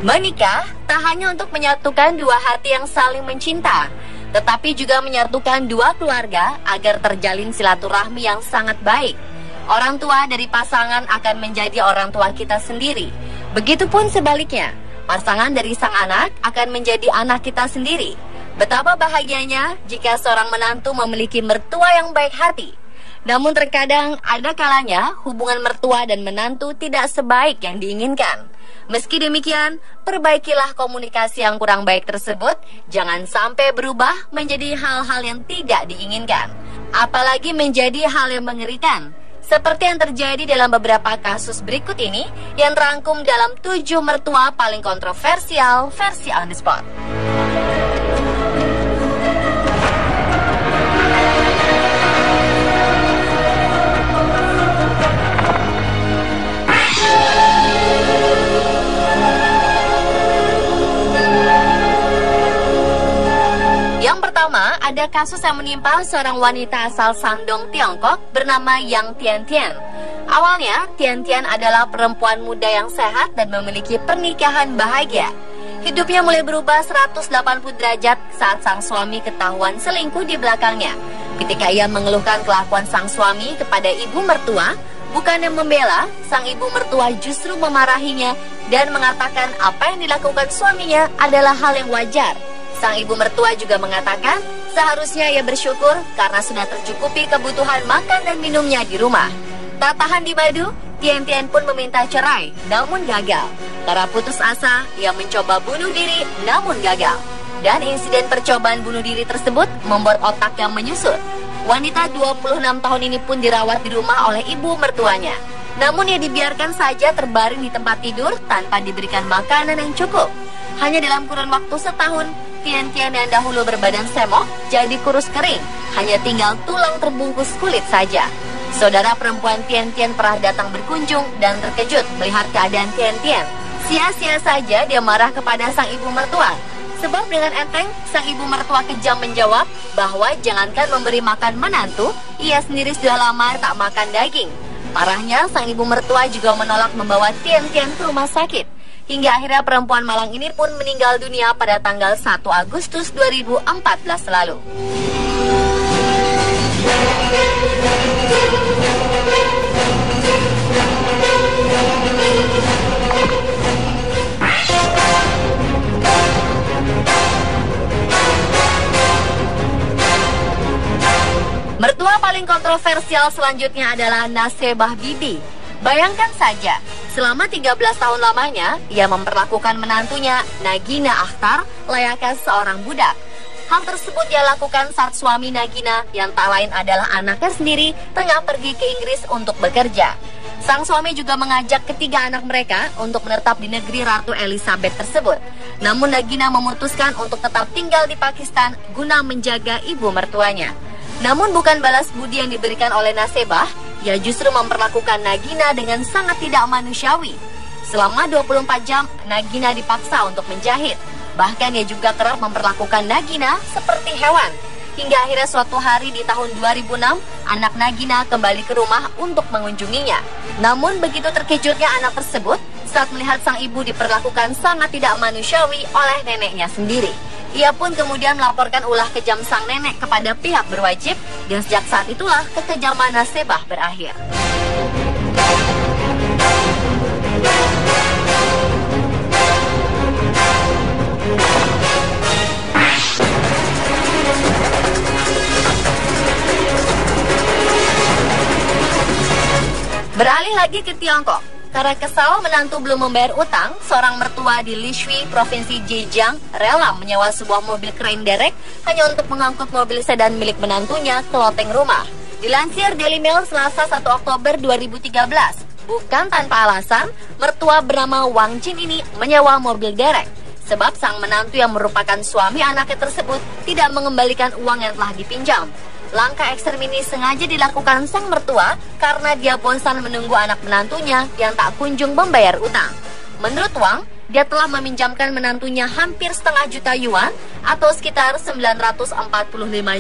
Menikah tak hanya untuk menyatukan dua hati yang saling mencinta, tetapi juga menyatukan dua keluarga agar terjalin silaturahmi yang sangat baik. Orang tua dari pasangan akan menjadi orang tua kita sendiri. Begitupun sebaliknya, pasangan dari sang anak akan menjadi anak kita sendiri. Betapa bahagianya jika seorang menantu memiliki mertua yang baik hati. Namun terkadang ada kalanya hubungan mertua dan menantu tidak sebaik yang diinginkan. Meski demikian, perbaikilah komunikasi yang kurang baik tersebut, jangan sampai berubah menjadi hal-hal yang tidak diinginkan, apalagi menjadi hal yang mengerikan, seperti yang terjadi dalam beberapa kasus berikut ini yang terangkum dalam 7 mertua paling kontroversial versi On The Spot. Yang pertama, ada kasus yang menimpa seorang wanita asal Shandong, Tiongkok bernama Yang Tian-Tian. Awalnya, Tian-Tian adalah perempuan muda yang sehat dan memiliki pernikahan bahagia. Hidupnya mulai berubah 180 derajat saat sang suami ketahuan selingkuh di belakangnya. Ketika ia mengeluhkan kelakuan sang suami kepada ibu mertua, bukannya membela, sang ibu mertua justru memarahinya dan mengatakan apa yang dilakukan suaminya adalah hal yang wajar. Sang ibu mertua juga mengatakan seharusnya ia bersyukur karena sudah tercukupi kebutuhan makan dan minumnya di rumah. Tak tahan di madu, Tian-Tian pun meminta cerai, namun gagal. Karena putus asa, ia mencoba bunuh diri, namun gagal. Dan insiden percobaan bunuh diri tersebut membuat otak yang menyusut. Wanita 26 tahun ini pun dirawat di rumah oleh ibu mertuanya. Namun ia dibiarkan saja terbaring di tempat tidur tanpa diberikan makanan yang cukup. Hanya dalam kurun waktu setahun, Tian-Tian yang dahulu berbadan semok jadi kurus kering, hanya tinggal tulang terbungkus kulit saja. Saudara perempuan Tian-Tian pernah datang berkunjung dan terkejut melihat keadaan Tian-Tian. Sia-sia saja dia marah kepada sang ibu mertua. Sebab dengan enteng, sang ibu mertua kejam menjawab bahwa jangankan memberi makan menantu, ia sendiri sudah lama tak makan daging. Parahnya, sang ibu mertua juga menolak membawa Tian-Tian ke rumah sakit. Hingga akhirnya perempuan malang ini pun meninggal dunia pada tanggal 1 Agustus 2014 lalu. Mertua paling kontroversial selanjutnya adalah Nasebah Bibi. Bayangkan saja, selama 13 tahun lamanya, ia memperlakukan menantunya, Nagina Akhtar, layaknya seorang budak. Hal tersebut ia lakukan saat suami Nagina, yang tak lain adalah anaknya sendiri, tengah pergi ke Inggris untuk bekerja. Sang suami juga mengajak ketiga anak mereka untuk menetap di negeri Ratu Elizabeth tersebut. Namun Nagina memutuskan untuk tetap tinggal di Pakistan guna menjaga ibu mertuanya. Namun bukan balas budi yang diberikan oleh Nasebah, ia justru memperlakukan Nagina dengan sangat tidak manusiawi. Selama 24 jam, Nagina dipaksa untuk menjahit. Bahkan ia juga kerap memperlakukan Nagina seperti hewan. Hingga akhirnya suatu hari di tahun 2006, anak Nagina kembali ke rumah untuk mengunjunginya. Namun begitu terkejutnya anak tersebut saat melihat sang ibu diperlakukan sangat tidak manusiawi oleh neneknya sendiri. Ia pun kemudian melaporkan ulah kejam sang nenek kepada pihak berwajib, dan sejak saat itulah kekejaman Nasebah berakhir. Beralih lagi ke Tiongkok. Karena kesal menantu belum membayar utang, seorang mertua di Lishui, Provinsi Zhejiang, rela menyewa sebuah mobil krain derek hanya untuk mengangkut mobil sedan milik menantunya ke loteng rumah. Dilansir Daily Mail Selasa 1 Oktober 2013, bukan tanpa alasan, mertua bernama Wang Jin ini menyewa mobil derek. Sebab sang menantu yang merupakan suami anaknya tersebut tidak mengembalikan uang yang telah dipinjam. Langkah ekstrem ini sengaja dilakukan sang mertua karena dia bosan menunggu anak menantunya yang tak kunjung membayar utang. Menurut Wang, dia telah meminjamkan menantunya hampir setengah juta yuan atau sekitar 945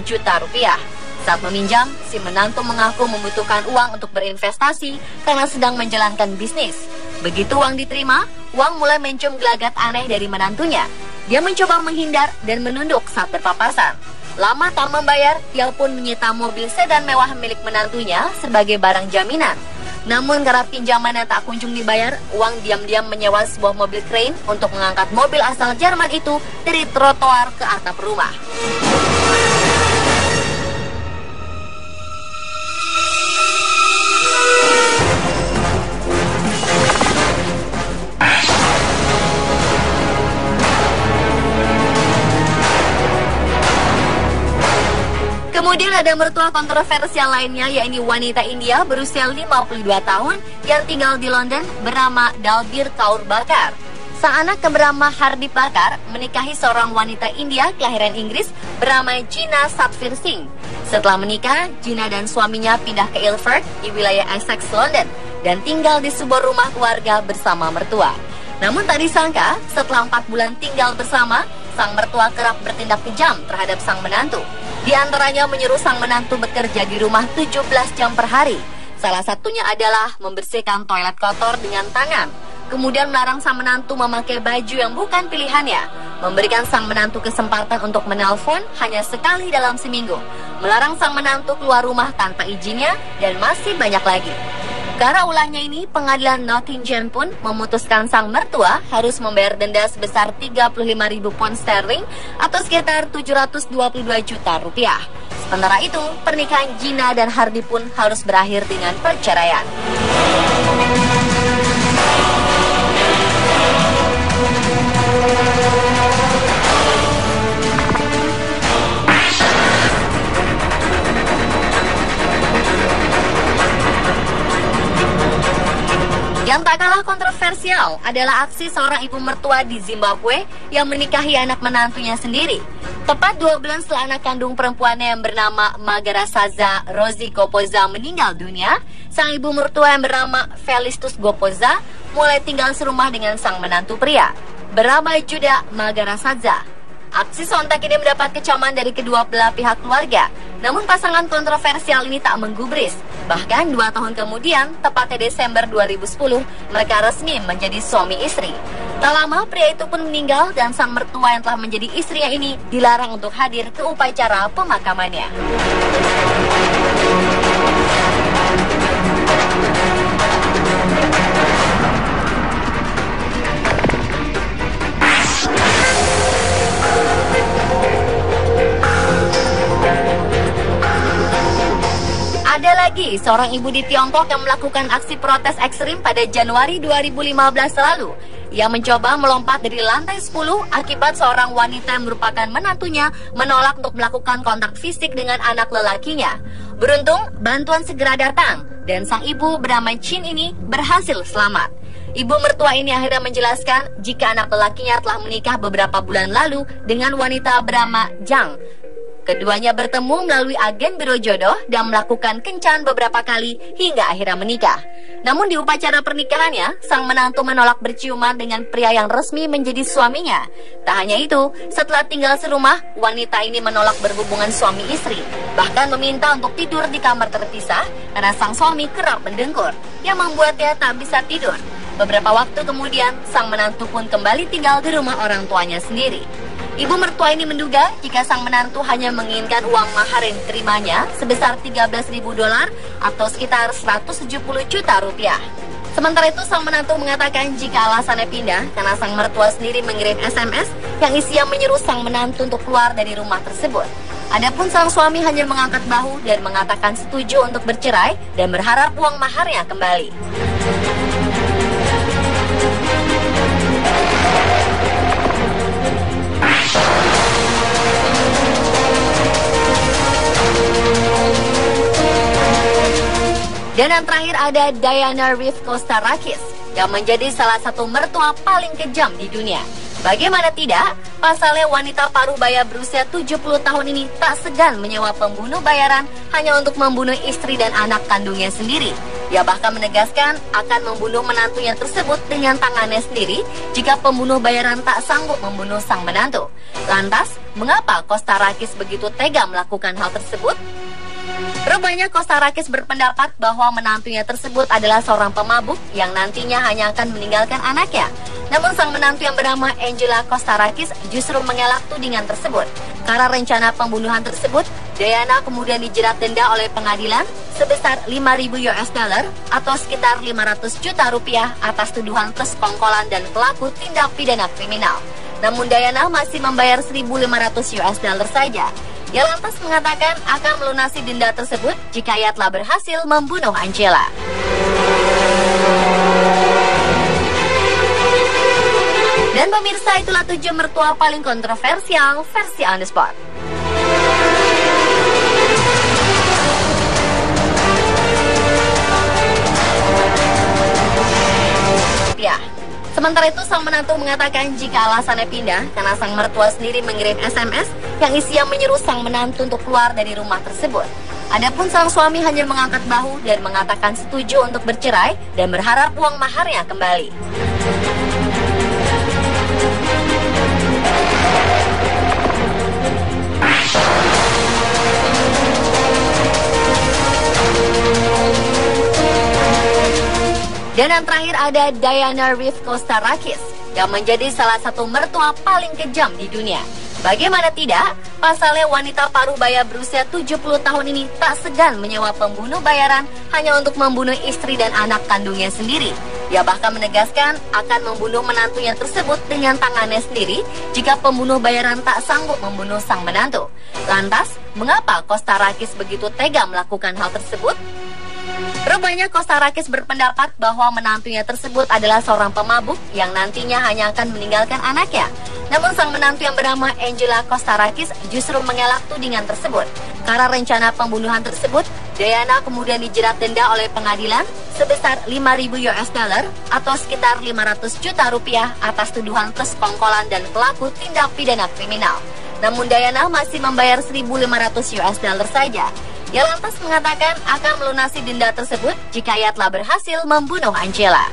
juta rupiah. Saat meminjam, si menantu mengaku membutuhkan uang untuk berinvestasi karena sedang menjalankan bisnis. Begitu uang diterima, Wang mulai mencium gelagat aneh dari menantunya. Dia mencoba menghindar dan menunduk saat berpapasan. Lama tak membayar, ia pun menyita mobil sedan mewah milik menantunya sebagai barang jaminan. Namun karena pinjaman yang tak kunjung dibayar, Wang diam-diam menyewa sebuah mobil crane untuk mengangkat mobil asal Jerman itu dari trotoar ke atap rumah. Kemudian ada mertua kontroversial lainnya, yakni wanita India berusia 52 tahun yang tinggal di London bernama Dalbir Kaur Bakar. Sang anak yang bernama Hardeep Bakar menikahi seorang wanita India kelahiran Inggris bernama Gina Satvir Singh. Setelah menikah, Gina dan suaminya pindah ke Ilford di wilayah Essex, London dan tinggal di sebuah rumah keluarga bersama mertua. Namun tak disangka, setelah 4 bulan tinggal bersama, sang mertua kerap bertindak kejam terhadap sang menantu. Di antaranya menyuruh sang menantu bekerja di rumah 17 jam per hari. Salah satunya adalah membersihkan toilet kotor dengan tangan. Kemudian melarang sang menantu memakai baju yang bukan pilihannya. Memberikan sang menantu kesempatan untuk menelpon hanya sekali dalam seminggu. Melarang sang menantu keluar rumah tanpa izinnya, dan masih banyak lagi. Karena ulahnya ini, pengadilan Nottingham pun memutuskan sang mertua harus membayar denda sebesar 35.000 pound sterling atau sekitar 722 juta rupiah. Sementara itu, pernikahan Gina dan Hardeep pun harus berakhir dengan perceraian. Yang tak kalah kontroversial adalah aksi seorang ibu mertua di Zimbabwe yang menikahi anak menantunya sendiri. Tepat 2 bulan setelah anak kandung perempuannya yang bernama Magarasaza Rozi Gopoza meninggal dunia, sang ibu mertua yang bernama Felistus Gopoza mulai tinggal serumah dengan sang menantu pria bernama Juda Magarasaza. Aksi sontak ini mendapat kecaman dari kedua belah pihak keluarga. Namun pasangan kontroversial ini tak menggubris. Bahkan 2 tahun kemudian, tepatnya Desember 2010, mereka resmi menjadi suami istri. Tak lama, pria itu pun meninggal dan sang mertua yang telah menjadi istrinya ini dilarang untuk hadir ke upacara pemakamannya. Ada lagi seorang ibu di Tiongkok yang melakukan aksi protes ekstrim pada Januari 2015 lalu. Ia mencoba melompat dari lantai 10 akibat seorang wanita yang merupakan menantunya menolak untuk melakukan kontak fisik dengan anak lelakinya. Beruntung, bantuan segera datang dan sang ibu bernama Chin ini berhasil selamat. Ibu mertua ini akhirnya menjelaskan jika anak lelakinya telah menikah beberapa bulan lalu dengan wanita bernama Zhang. Keduanya bertemu melalui agen biro jodoh dan melakukan kencan beberapa kali hingga akhirnya menikah. Namun di upacara pernikahannya, sang menantu menolak berciuman dengan pria yang resmi menjadi suaminya. Tak hanya itu, setelah tinggal serumah, wanita ini menolak berhubungan suami istri. Bahkan meminta untuk tidur di kamar terpisah karena sang suami kerap mendengkur, yang membuatnya tak bisa tidur. Beberapa waktu kemudian, sang menantu pun kembali tinggal di rumah orang tuanya sendiri. Ibu mertua ini menduga jika sang menantu hanya menginginkan uang mahar yang diterimanya sebesar 13.000 dolar atau sekitar 170 juta rupiah. Sementara itu, sang menantu mengatakan jika alasannya pindah karena sang mertua sendiri mengirim SMS yang isinya menyuruh sang menantu untuk keluar dari rumah tersebut. Adapun sang suami hanya mengangkat bahu dan mengatakan setuju untuk bercerai dan berharap uang maharnya kembali. Dan yang terakhir ada Diana Reeve Kostarakis yang menjadi salah satu mertua paling kejam di dunia. Bagaimana tidak, pasalnya wanita paruh baya berusia 70 tahun ini tak segan menyewa pembunuh bayaran hanya untuk membunuh istri dan anak kandungnya sendiri. Ia bahkan menegaskan akan membunuh menantunya tersebut dengan tangannya sendiri jika pembunuh bayaran tak sanggup membunuh sang menantu. Lantas, mengapa Kostarakis begitu tega melakukan hal tersebut? Rupanya Kostarakis berpendapat bahwa menantunya tersebut adalah seorang pemabuk yang nantinya hanya akan meninggalkan anaknya. Namun sang menantu yang bernama Angela Kostarakis justru mengelak tudingan tersebut. Karena rencana pembunuhan tersebut, Diana kemudian dijerat denda oleh pengadilan sebesar 5.000 US dollar atau sekitar 500 juta rupiah atas tuduhan persekongkolan dan pelaku tindak pidana kriminal. Namun Diana masih membayar 1.500 US dollar saja. Ia lantas mengatakan akan melunasi denda tersebut jika ia telah berhasil membunuh Angela. Dan pemirsa, itulah 7 mertua paling kontroversial versi On The Spot. Ya, sementara itu sang menantu mengatakan jika alasannya pindah karena sang mertua sendiri mengirim SMS yang isinya menyeru sang menantu untuk keluar dari rumah tersebut. Adapun sang suami hanya mengangkat bahu dan mengatakan setuju untuk bercerai dan berharap uang maharnya kembali. Dan yang terakhir ada Diana Reeve Kostarakis yang menjadi salah satu mertua paling kejam di dunia. Bagaimana tidak, pasalnya wanita paruh baya berusia 70 tahun ini tak segan menyewa pembunuh bayaran hanya untuk membunuh istri dan anak kandungnya sendiri. Ia bahkan menegaskan akan membunuh menantunya tersebut dengan tangannya sendiri jika pembunuh bayaran tak sanggup membunuh sang menantu. Lantas, mengapa Kostarakis begitu tega melakukan hal tersebut? Rupanya Kostarakis berpendapat bahwa menantunya tersebut adalah seorang pemabuk yang nantinya hanya akan meninggalkan anaknya. Namun sang menantu yang bernama Angela Kostarakis justru mengelak tudingan tersebut. Karena rencana pembunuhan tersebut, Diana kemudian dijerat denda oleh pengadilan sebesar 5.000 US dollar atau sekitar 500 juta rupiah atas tuduhan persekongkolan dan pelaku tindak pidana kriminal. Namun Diana masih membayar 1.500 US dollar saja. Ia lantas mengatakan akan melunasi denda tersebut jika ia telah berhasil membunuh Angela.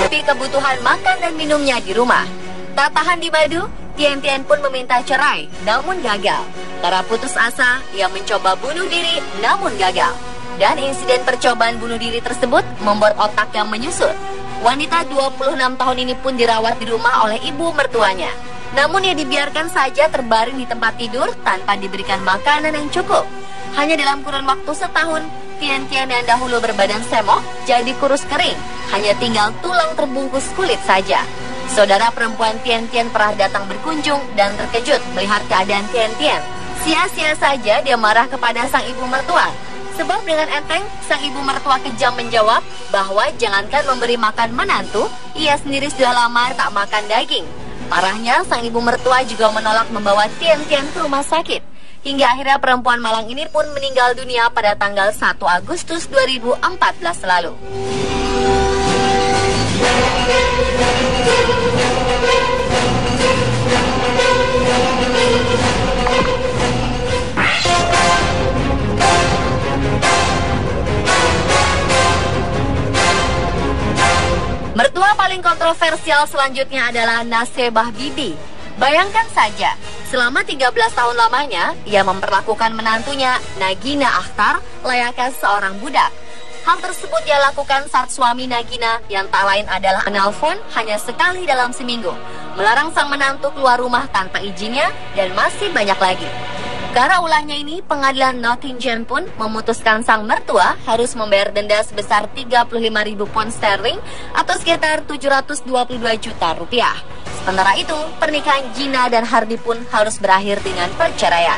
Tapi kebutuhan makan dan minumnya di rumah. Tak tahan di madu, Tian Tian pun meminta cerai, namun gagal. Karena putus asa, ia mencoba bunuh diri, namun gagal. Dan insiden percobaan bunuh diri tersebut membuat otaknya menyusut. Wanita 26 tahun ini pun dirawat di rumah oleh ibu mertuanya. Namun ia dibiarkan saja terbaring di tempat tidur tanpa diberikan makanan yang cukup. Hanya dalam kurun waktu setahun, Tian Tian yang dahulu berbadan semok jadi kurus kering, hanya tinggal tulang terbungkus kulit saja. Saudara perempuan Tian Tian pernah datang berkunjung dan terkejut melihat keadaan Tian Tian. Sia-sia saja dia marah kepada sang ibu mertua. Sebab dengan enteng, sang ibu mertua kejam menjawab bahwa jangankan memberi makan menantu, ia sendiri sudah lama tak makan daging. Parahnya, sang ibu mertua juga menolak membawa Tian Tian ke rumah sakit. Hingga akhirnya perempuan malang ini pun meninggal dunia pada tanggal 1 Agustus 2014 lalu. Mertua paling kontroversial selanjutnya adalah Nasebah Bibi. Bayangkan saja, selama 13 tahun lamanya, ia memperlakukan menantunya, Nagina Akhtar, layaknya seorang budak. Hal tersebut ia lakukan saat suami Nagina, yang tak lain adalah menelpon hanya sekali dalam seminggu, melarang sang menantu keluar rumah tanpa izinnya, dan masih banyak lagi. Karena ulahnya ini, pengadilan Nottingham pun memutuskan sang mertua harus membayar denda sebesar 35.000 pound sterling atau sekitar 722 juta rupiah. Sementara itu, pernikahan Gina dan Hardy pun harus berakhir dengan perceraian.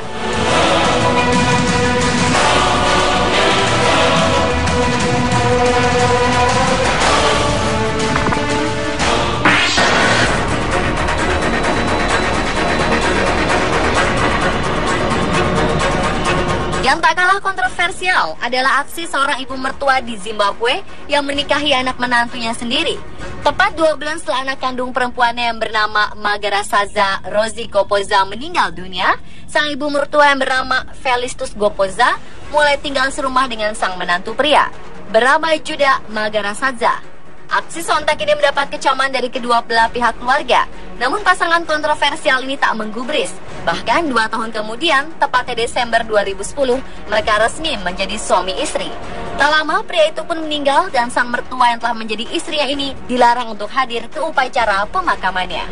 Yang tak kalah kontroversial adalah aksi seorang ibu mertua di Zimbabwe yang menikahi anak menantunya sendiri. Tepat 2 bulan setelah anak kandung perempuannya yang bernama Magarasaza Rosie Gopoza meninggal dunia, sang ibu mertua yang bernama Felistus Gopoza mulai tinggal serumah dengan sang menantu pria bernama Judah Magarasaza. Aksi sontak ini mendapat kecaman dari kedua belah pihak keluarga. Namun pasangan kontroversial ini tak menggubris. Bahkan 2 tahun kemudian, tepatnya Desember 2010, mereka resmi menjadi suami istri. Tak lama, pria itu pun meninggal dan sang mertua yang telah menjadi istrinya ini dilarang untuk hadir ke upacara pemakamannya.